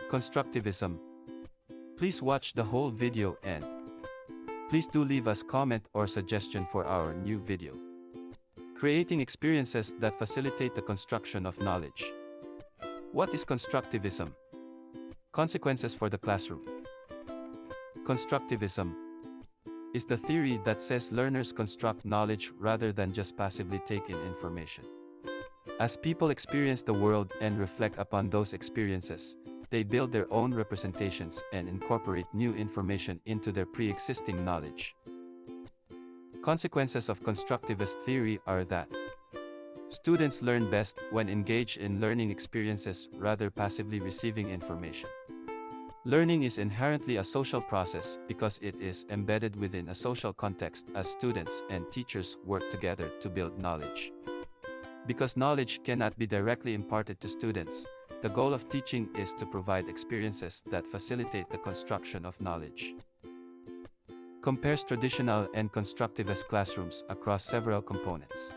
Constructivism. Please watch the whole video and please do leave us comment or suggestion for our new video. Creating experiences that facilitate the construction of knowledge. What is constructivism? Consequences for the classroom. Constructivism is the theory that says learners construct knowledge rather than just passively take in information. As people experience the world and reflect upon those experiences, they build their own representations and incorporate new information into their pre-existing knowledge. Consequences of constructivist theory are that students learn best when engaged in learning experiences rather passively receiving information. Learning is inherently a social process because it is embedded within a social context as students and teachers work together to build knowledge. Because knowledge cannot be directly imparted to students, the goal of teaching is to provide experiences that facilitate the construction of knowledge. Compares traditional and constructivist classrooms across several components.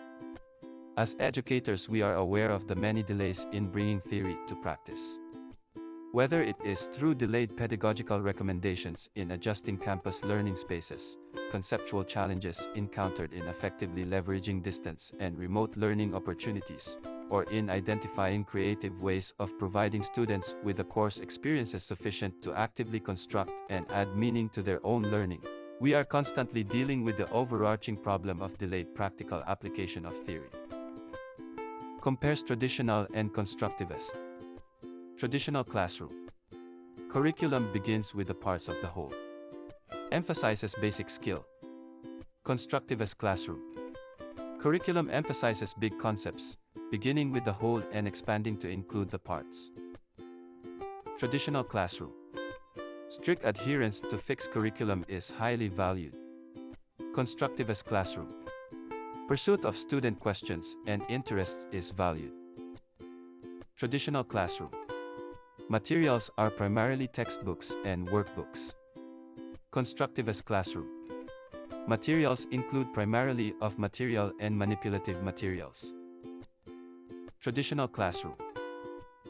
As educators, we are aware of the many delays in bringing theory to practice. Whether it is through delayed pedagogical recommendations in adjusting campus learning spaces, conceptual challenges encountered in effectively leveraging distance and remote learning opportunities, or in identifying creative ways of providing students with the course experiences sufficient to actively construct and add meaning to their own learning, we are constantly dealing with the overarching problem of delayed practical application of theory. Compares traditional and constructivist. Traditional classroom. Curriculum begins with the parts of the whole. Emphasizes basic skill. Constructivist classroom. Curriculum emphasizes big concepts, beginning with the whole and expanding to include the parts. Traditional classroom. Strict adherence to fixed curriculum is highly valued. Constructivist classroom. Pursuit of student questions and interests is valued. Traditional classroom. Materials are primarily textbooks and workbooks. Constructivist classroom. Materials include primarily of material and manipulative materials. Traditional classroom.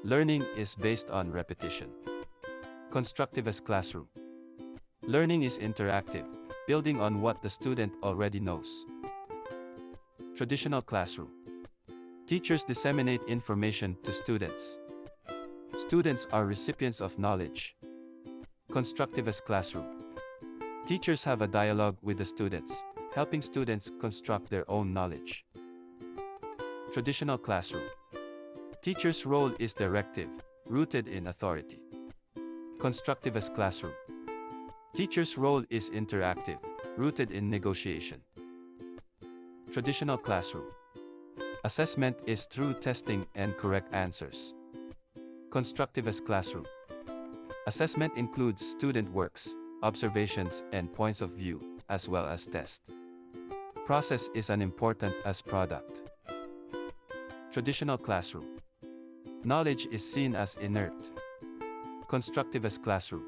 Learning is based on repetition. Constructivist classroom. Learning is interactive, building on what the student already knows. Traditional classroom. Teachers disseminate information to students. Students are recipients of knowledge. Constructivist classroom. Teachers have a dialogue with the students, helping students construct their own knowledge. Traditional classroom. Teacher's role is directive, rooted in authority. Constructivist classroom. Teacher's role is interactive, rooted in negotiation. Traditional classroom. Assessment is through testing and correct answers. Constructivist classroom. Assessment includes student works, observations, and points of view, as well as test. Process is as important as product. Traditional classroom. Knowledge is seen as inert. Constructivist classroom.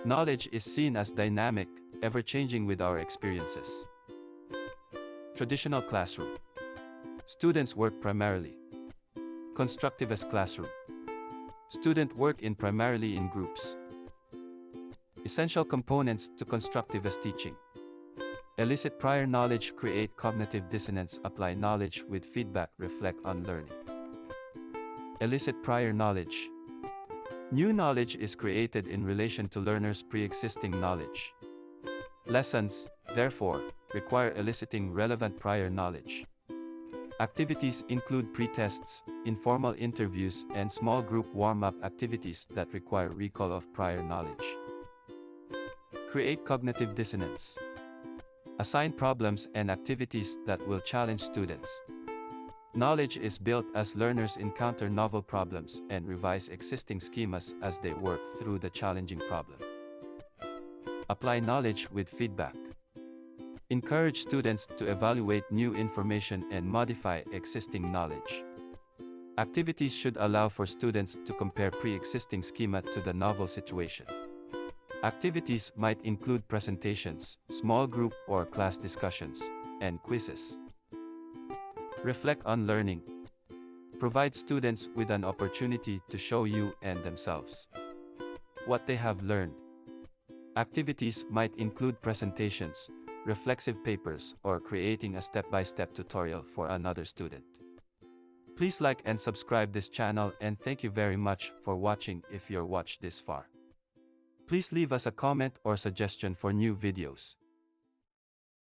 Knowledge is seen as dynamic, ever-changing with our experiences. Traditional classroom. Students work primarily. Constructivist classroom. Student work primarily in groups. Essential components to constructivist teaching. Elicit prior knowledge, create cognitive dissonance, apply knowledge with feedback, reflect on learning. Elicit prior knowledge. New knowledge is created in relation to learners' pre-existing knowledge. Lessons, therefore, require eliciting relevant prior knowledge. Activities include pre-tests, informal interviews, and small group warm-up activities that require recall of prior knowledge. Create cognitive dissonance. Assign problems and activities that will challenge students. Knowledge is built as learners encounter novel problems and revise existing schemas as they work through the challenging problem. Apply knowledge with feedback. Encourage students to evaluate new information and modify existing knowledge. Activities should allow for students to compare pre-existing schema to the novel situation. Activities might include presentations, small group or class discussions, and quizzes. Reflect on learning. Provide students with an opportunity to show you and themselves. what they have learned. Activities might include presentations, reflexive papers, or creating a step-by-step tutorial for another student. Please like and subscribe this channel, and thank you very much for watching if you're watched this far. Please leave us a comment or suggestion for new videos.